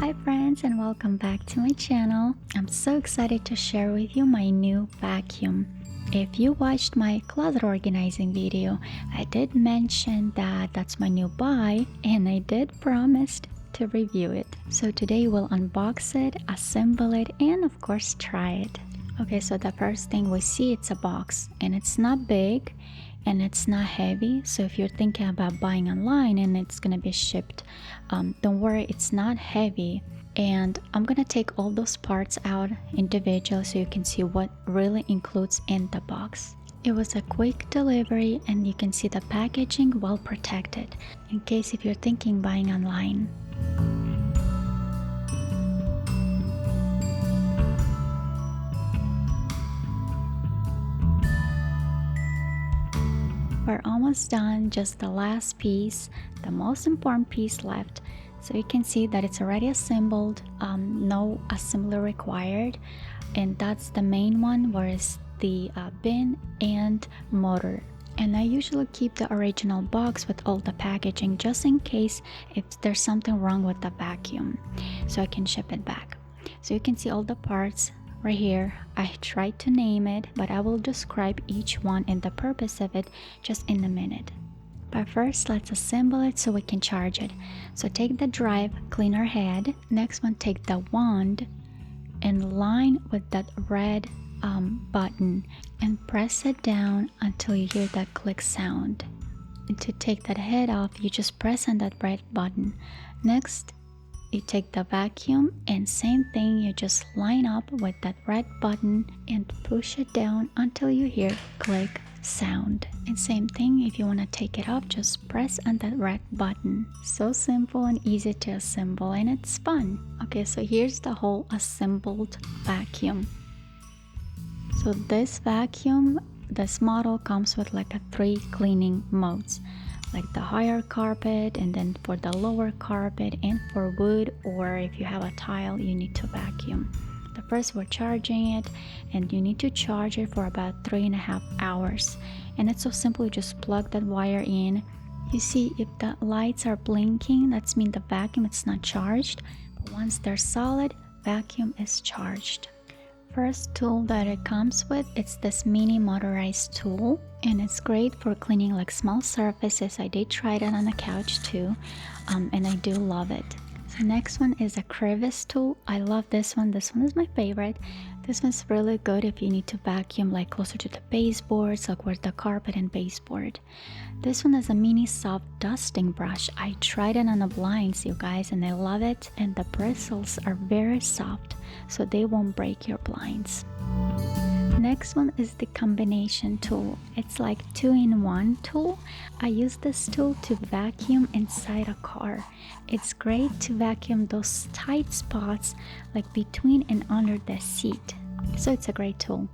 Hi friends, and welcome back to my channel. I'm so excited to share with you my new vacuum. If you watched my closet organizing video, I did mention that that's my new buy, and I did promise to review it. So today we'll unbox it, assemble it, and of course try it. Okay, so the first thing we see, it's a box, and it's not big and it's not heavy. So if you're thinking about buying online and it's gonna be shipped, don't worry, it's not heavy. And I'm gonna take all those parts out individually so you can see what really includes in the box. It was a quick delivery and you can see the packaging well protected in case if you're thinking buying online. We're almost done, just the last piece, the most important piece left. So you can see that it's already assembled, no assembly required, and that's the main one, whereas the bin and motor. And I usually keep the original box with all the packaging just in case if there's something wrong with the vacuum, so I can ship it back. So you can see all the parts right here. I tried to name it, but I will describe each one and the purpose of it just in a minute. But first, let's assemble it so we can charge it. So take the drive, clean our head. Next one, take the wand and line with that red button and press it down until you hear that click sound. And to take that head off, you just press on that red button. Next, you take the vacuum and same thing, you just line up with that red button and push it down until you hear click sound. And same thing, if you want to take it off, just press on that red button. So simple and easy to assemble, and it's fun. Okay, so here's the whole assembled vacuum. So this vacuum, this model comes with like a 3 cleaning modes, like the higher carpet, and then for the lower carpet, and for wood, or if you have a tile you need to vacuum. The first, we're charging it, and you need to charge it for about 3.5 hours. And it's so simple, you just plug that wire in. You see if the lights are blinking, that's mean the vacuum it's not charged, but once they're solid, vacuum is charged. First tool that it comes with, it's this mini motorized tool, and it's great for cleaning like small surfaces. I did try it on the couch too, and I do love it. So next one is a crevice tool. I love this one. This one is my favorite. This one's really good if you need to vacuum like closer to the baseboards, like where the carpet and baseboard. This one is a mini soft dusting brush. I tried it on the blinds, you guys, and I love it. And the bristles are very soft, so they won't break your blinds. Next one is the combination tool. It's like 2-in-1 tool. I use this tool to vacuum inside a car. It's great to vacuum those tight spots like between and under the seat. So it's a great tool.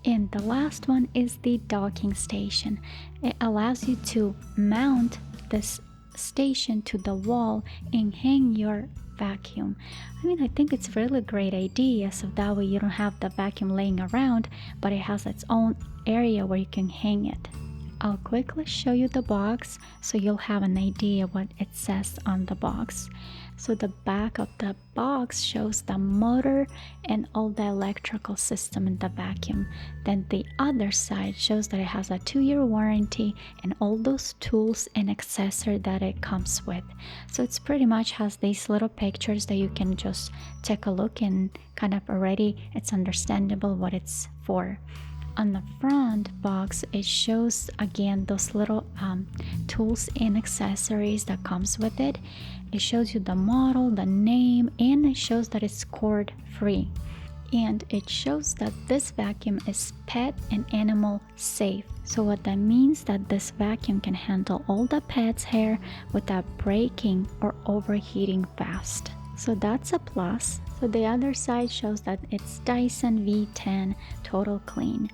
And the last one is the docking station. It allows you to mount this station to the wall and hang your vacuum. I mean, I think it's really a great idea, so that way you don't have the vacuum laying around, but it has its own area where you can hang it. I'll quickly show you the box so you'll have an idea what it says on the box. So the back of the box shows the motor and all the electrical system in the vacuum. Then the other side shows that it has a 2-year warranty and all those tools and accessories that it comes with. So it's pretty much has these little pictures that you can just take a look and kind of already it's understandable what it's for. On the front box, it shows again those little tools and accessories that comes with it. It shows you the model, the name, and it shows that it's cord free. And it shows that this vacuum is pet and animal safe. So what that means that this vacuum can handle all the pet's hair without breaking or overheating fast. So that's a plus. So the other side shows that it's Dyson V10 Total Clean,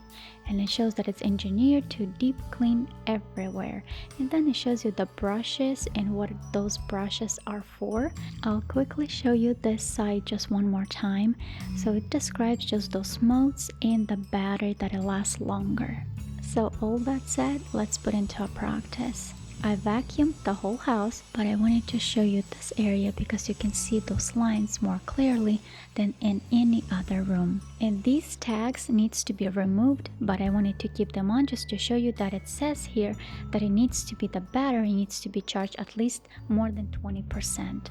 and it shows that it's engineered to deep clean everywhere. And then it shows you the brushes and what those brushes are for. I'll quickly show you this side just one more time. So it describes just those modes and the battery that it lasts longer. So all that said, let's put into a practice. I vacuumed the whole house, but I wanted to show you this area because you can see those lines more clearly than in any other room. And these tags needs to be removed, but I wanted to keep them on just to show you that it says here that it needs to be, the battery needs to be charged at least more than 20%.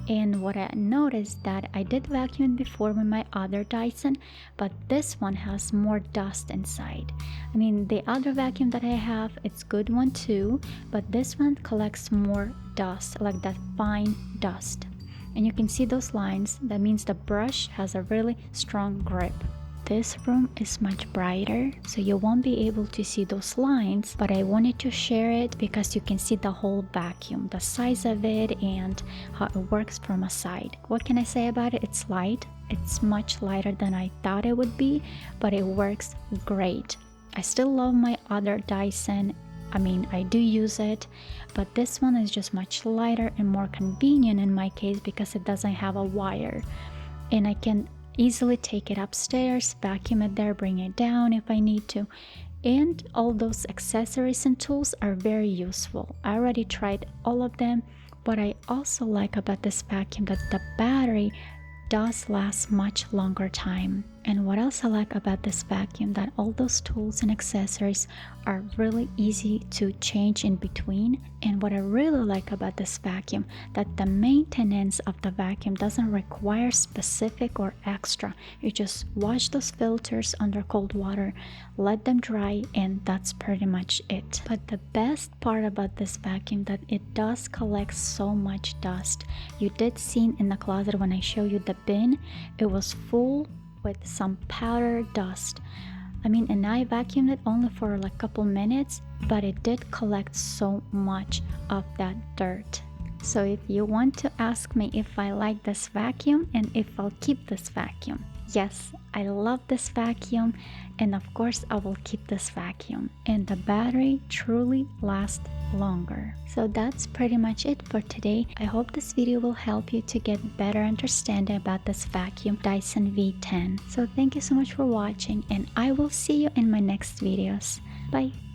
And what I noticed that I did vacuum before with my other Dyson, but this one has more dust inside. I mean, the other vacuum that I have, it's good one too, but this one collects more dust, like that fine dust. And you can see those lines. That means the brush has a really strong grip. This room is much brighter, so you won't be able to see those lines, but I wanted to share it because you can see the whole vacuum, the size of it, and how it works from a side. What can I say about it? It's light. It's much lighter than I thought it would be, but it works great. I still love my other Dyson. I mean, I do use it, but this one is just much lighter and more convenient in my case because it doesn't have a wire, and I can easily take it upstairs, vacuum it there, bring it down if I need to. And all those accessories and tools are very useful. I already tried all of them. What I also like about this vacuum that the battery does last much longer time. And what else I like about this vacuum, that all those tools and accessories are really easy to change in between. And what I really like about this vacuum, that the maintenance of the vacuum doesn't require specific or extra. You just wash those filters under cold water, let them dry, and that's pretty much it. But the best part about this vacuum, that it does collect so much dust. You did see in the closet when I showed you the bin, it was full with some powder dust. I mean, and I vacuumed it only for like a couple minutes, but it did collect so much of that dirt. So if you want to ask me if I like this vacuum and if I'll keep this vacuum, yes, I love this vacuum, and of course I will keep this vacuum. And the battery truly lasts longer. So that's pretty much it for today. I hope this video will help you to get better understanding about this vacuum Dyson V10. So thank you so much for watching, and I will see you in my next videos. Bye.